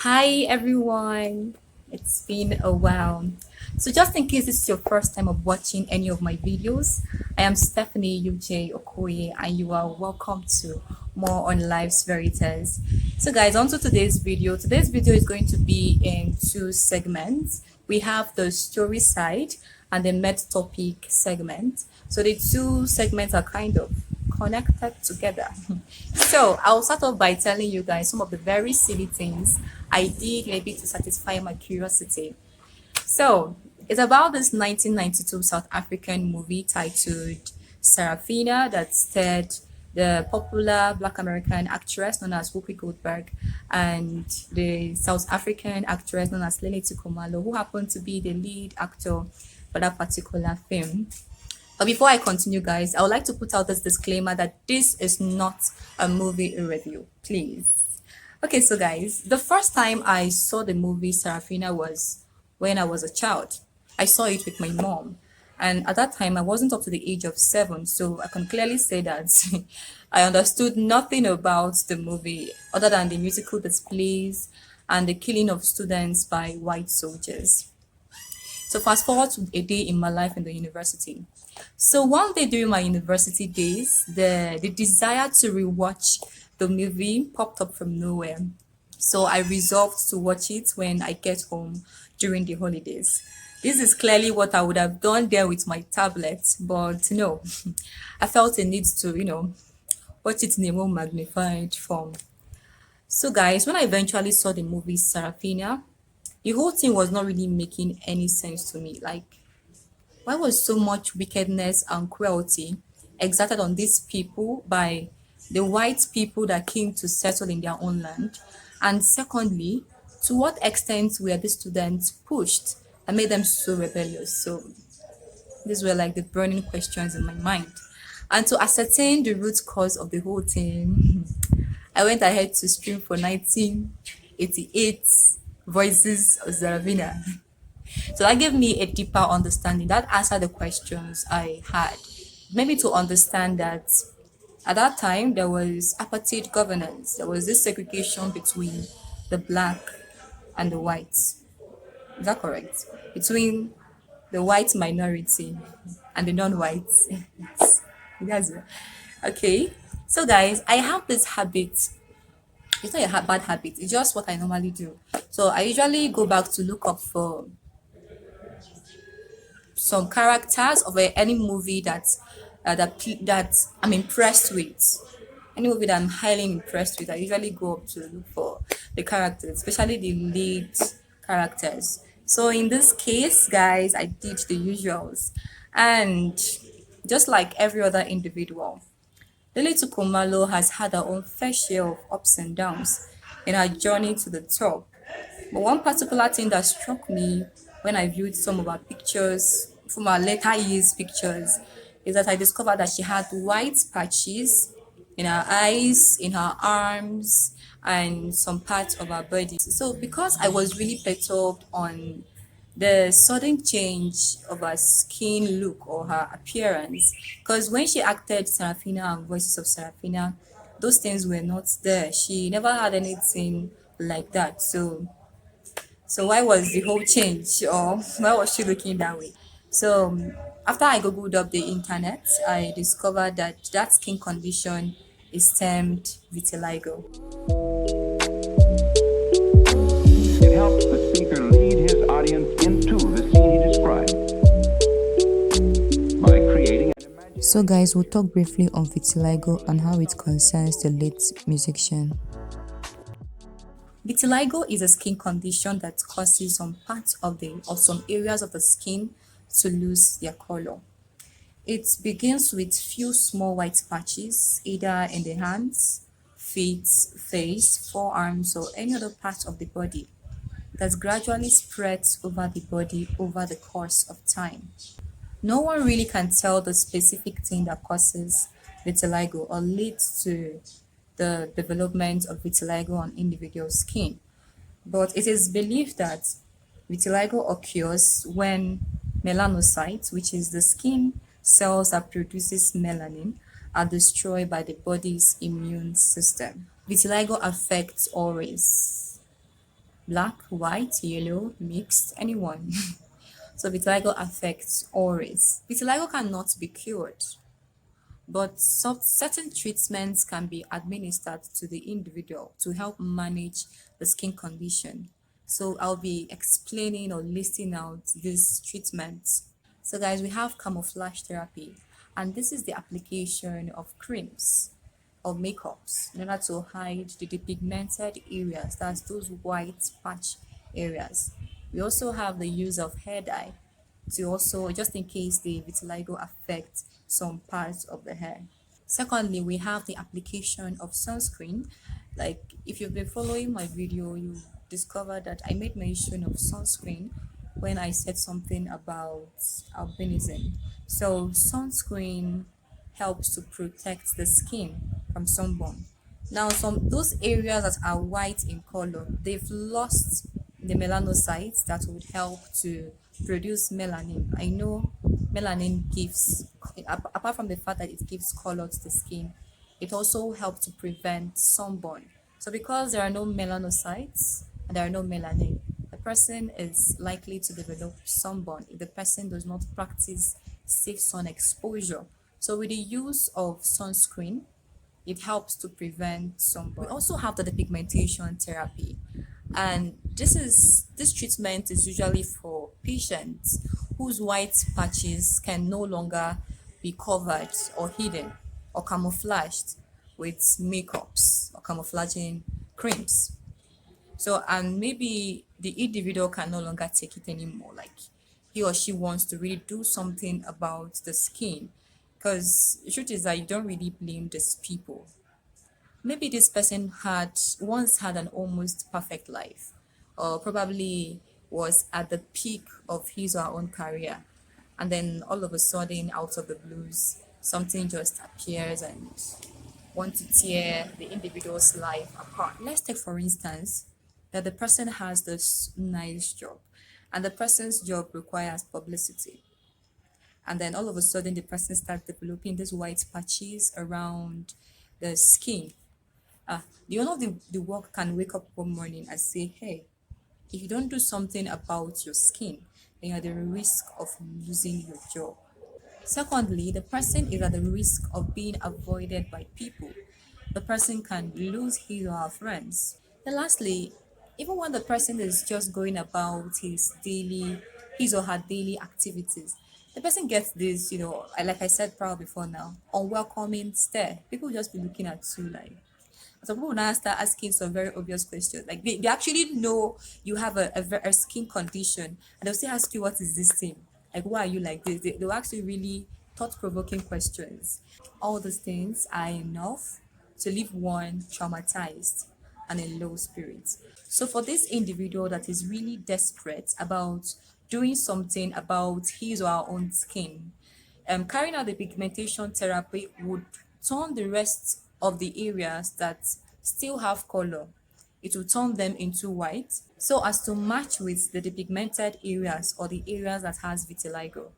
Hi everyone, it's been a while. So just in case this is your first time of watching any of my videos, I am Stephanie UJ Okoye and you are welcome to more on Life's Veritas. So guys, on to today's video. Today's video is going to be in two segments. We have the story side and the med topic segment. So the two segments are kind of connected together. So I'll start off by telling you guys some of the very silly things I did maybe to satisfy my curiosity. So it's about this 1992 South African movie titled Sarafina that starred the popular Black American actress known as Whoopi Goldberg and the South African actress known as Leleti Kumahlo, who happened to be the lead actor for that particular film. But before I continue, guys, I would like to put out this disclaimer that this is not a movie review, please. Okay, so guys, the first time I saw the movie Sarafina was when I was a child. I saw it with my mom. And at that time, I wasn't up to the age of 7, so I can clearly say that I understood nothing about the movie other than the musical displays and the killing of students by white soldiers. So fast forward to a day in my life in the university. So one day during my university days, the desire to rewatch the movie popped up from nowhere. So I resolved to watch it when I get home during the holidays. This is clearly what I would have done there with my tablet, but no, I felt a need to, watch it in a more magnified form. So guys, when I eventually saw the movie Sarafina, the whole thing was not really making any sense to me. Like, why was so much wickedness and cruelty exerted on these people by the white people that came to settle in their own land? And secondly, to what extent were the students pushed and made them so rebellious? So these were like the burning questions in my mind. And to ascertain the root cause of the whole thing, I went ahead to stream for 1988 Voices of Zaravina. So that gave me a deeper understanding. That answered the questions I had. Maybe to understand that at that time there was apartheid governance. There was this segregation between the black and the whites. Is that correct? Between the white minority and the non-whites. That's okay. So guys, I have this habit. It's not a bad habit. It's just what I normally do. So I usually go back to look up for some characters of any movie that I'm impressed with. Any movie that I'm highly impressed with, I usually go up to look for the characters, especially the lead characters. So in this case, guys, I did the usuals, and just like every other individual, Lily Tukumalo has had her own fair share of ups and downs in her journey to the top. But one particular thing that struck me when I viewed some of her pictures, from her later years pictures, is that I discovered that she had white patches in her eyes, in her arms, and some parts of her body. So because I was really perturbed on the sudden change of her skin look or her appearance, because when she acted Serafina and Voices of Serafina, those things were not there. She never had anything like that. So why was the whole change, or why was she looking that way? So after I googled up the internet, I discovered that that skin condition is termed vitiligo. It helps the speaker lead his audience into the scene he described by creating an imaginary. So guys, we'll talk briefly on vitiligo and how it concerns the late musician. Vitiligo is a skin condition that causes some parts of the or some areas of the skin to lose their color. It begins with few small white patches, either in the hands, feet, face, forearms, or any other part of the body that gradually spreads over the body over the course of time. No one really can tell the specific thing that causes vitiligo or leads to the development of vitiligo on individual skin. But it is believed that vitiligo occurs when melanocytes, which is the skin cells that produces melanin, are destroyed by the body's immune system. Vitiligo affects all race. black, white, yellow, mixed, anyone. So vitiligo affects all race. Vitiligo cannot be cured, but certain treatments can be administered to the individual to help manage the skin condition. So I'll be explaining or listing out these treatments. So guys, we have camouflage therapy, and this is the application of creams or makeups in order to hide the depigmented areas, that's those white patch areas. We also have the use of hair dye to also, just in case the vitiligo affects some parts of the hair. Secondly, we have the application of sunscreen. Like if you've been following my video, you discovered that I made mention of sunscreen when I said something about albinism. So sunscreen helps to protect the skin from sunburn. Now, some those areas that are white in color, they've lost the melanocytes that would help to produce melanin. I know melanin gives, apart from the fact that it gives color to the skin, it also helps to prevent sunburn. So, because there are no melanocytes and there are no melanin, the person is likely to develop sunburn if the person does not practice safe sun exposure. So, with the use of sunscreen, it helps to prevent sunburn. We also have the depigmentation therapy, and this treatment is usually for patients whose white patches can no longer be covered or hidden or camouflaged with makeups or camouflaging creams. So, and maybe the individual can no longer take it anymore. Like he or she wants to really do something about the skin. Because the truth is that you don't really blame these people. Maybe this person had once had an almost perfect life, or probably was at the peak of his or her own career. And then all of a sudden, out of the blues, something just appears and want to tear the individual's life apart. Let's take, for instance, that the person has this nice job and the person's job requires publicity. And then all of a sudden, the person starts developing these white patches around the skin. The owner of the work can wake up one morning and say, hey, if you don't do something about your skin, then you're at the risk of losing your job. Secondly, the person is at the risk of being avoided by people. The person can lose his or her friends. And lastly, even when the person is just going about his or her daily activities, the person gets this, like I said probably before now, unwelcoming stare. People just be looking at you like, some people now start asking some very obvious questions. Like they actually know you have a skin condition and they'll still ask you, what is this thing? Like, why are you like this? They'll ask you really thought-provoking questions. All those things are enough to leave one traumatized and in low spirits. So for this individual that is really desperate about doing something about his or her own skin, carrying out the pigmentation therapy would turn the rest of the areas that still have color. It will turn them into white so as to match with the depigmented areas or the areas that has vitiligo.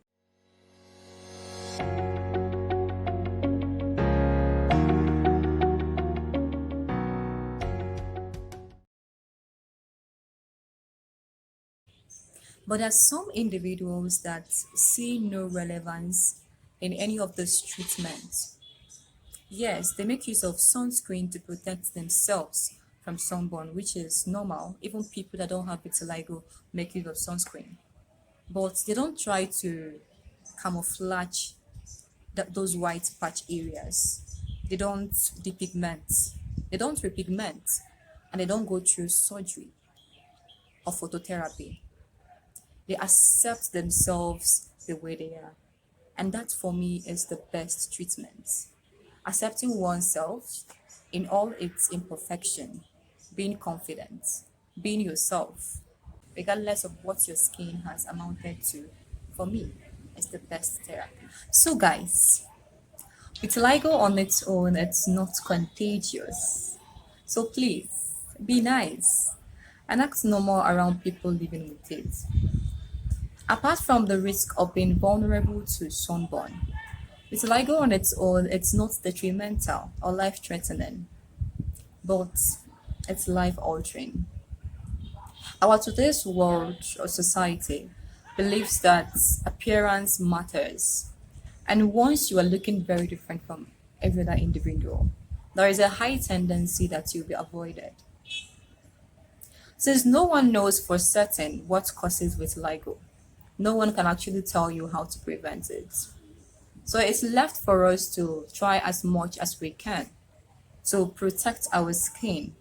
But there are some individuals that see no relevance in any of those treatments. Yes, they make use of sunscreen to protect themselves from sunburn, which is normal. Even people that don't have vitiligo make use of sunscreen. But they don't try to camouflage those white patch areas. They don't depigment. They don't repigment. And they don't go through surgery or phototherapy. They accept themselves the way they are. And that for me is the best treatment. Accepting oneself in all its imperfection, being confident, being yourself, regardless of what your skin has amounted to, for me, is the best therapy. So, guys, vitiligo on its own, it's not contagious. So, please be nice and act normal around people living with it. Apart from the risk of being vulnerable to sunburn, vitiligo on its own, it's not detrimental or life threatening, but it's life altering. Our today's world or society believes that appearance matters. And once you are looking very different from every other individual, there is a high tendency that you'll be avoided. Since no one knows for certain what causes vitiligo, no one can actually tell you how to prevent it. So it's left for us to try as much as we can to protect our skin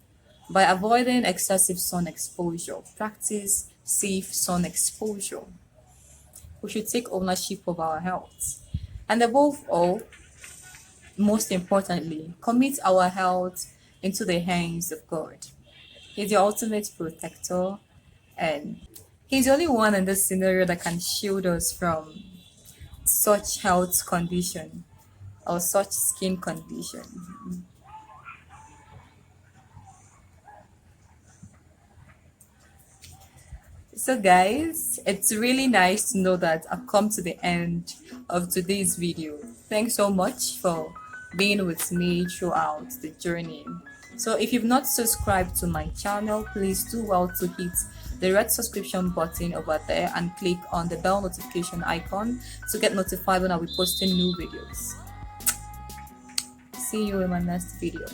by avoiding excessive sun exposure. Practice safe sun exposure. We should take ownership of our health. And above all, most importantly, commit our health into the hands of God. He's the ultimate protector, and He's the only one in this scenario that can shield us from such health condition or such skin condition. So guys, it's really nice to know that I've come to the end of today's video. Thanks so much for being with me throughout the journey. So if you've not subscribed to my channel, please do well to hit the red subscription button over there and click on the bell notification icon to get notified when I'll be posting new videos. See you in my next video.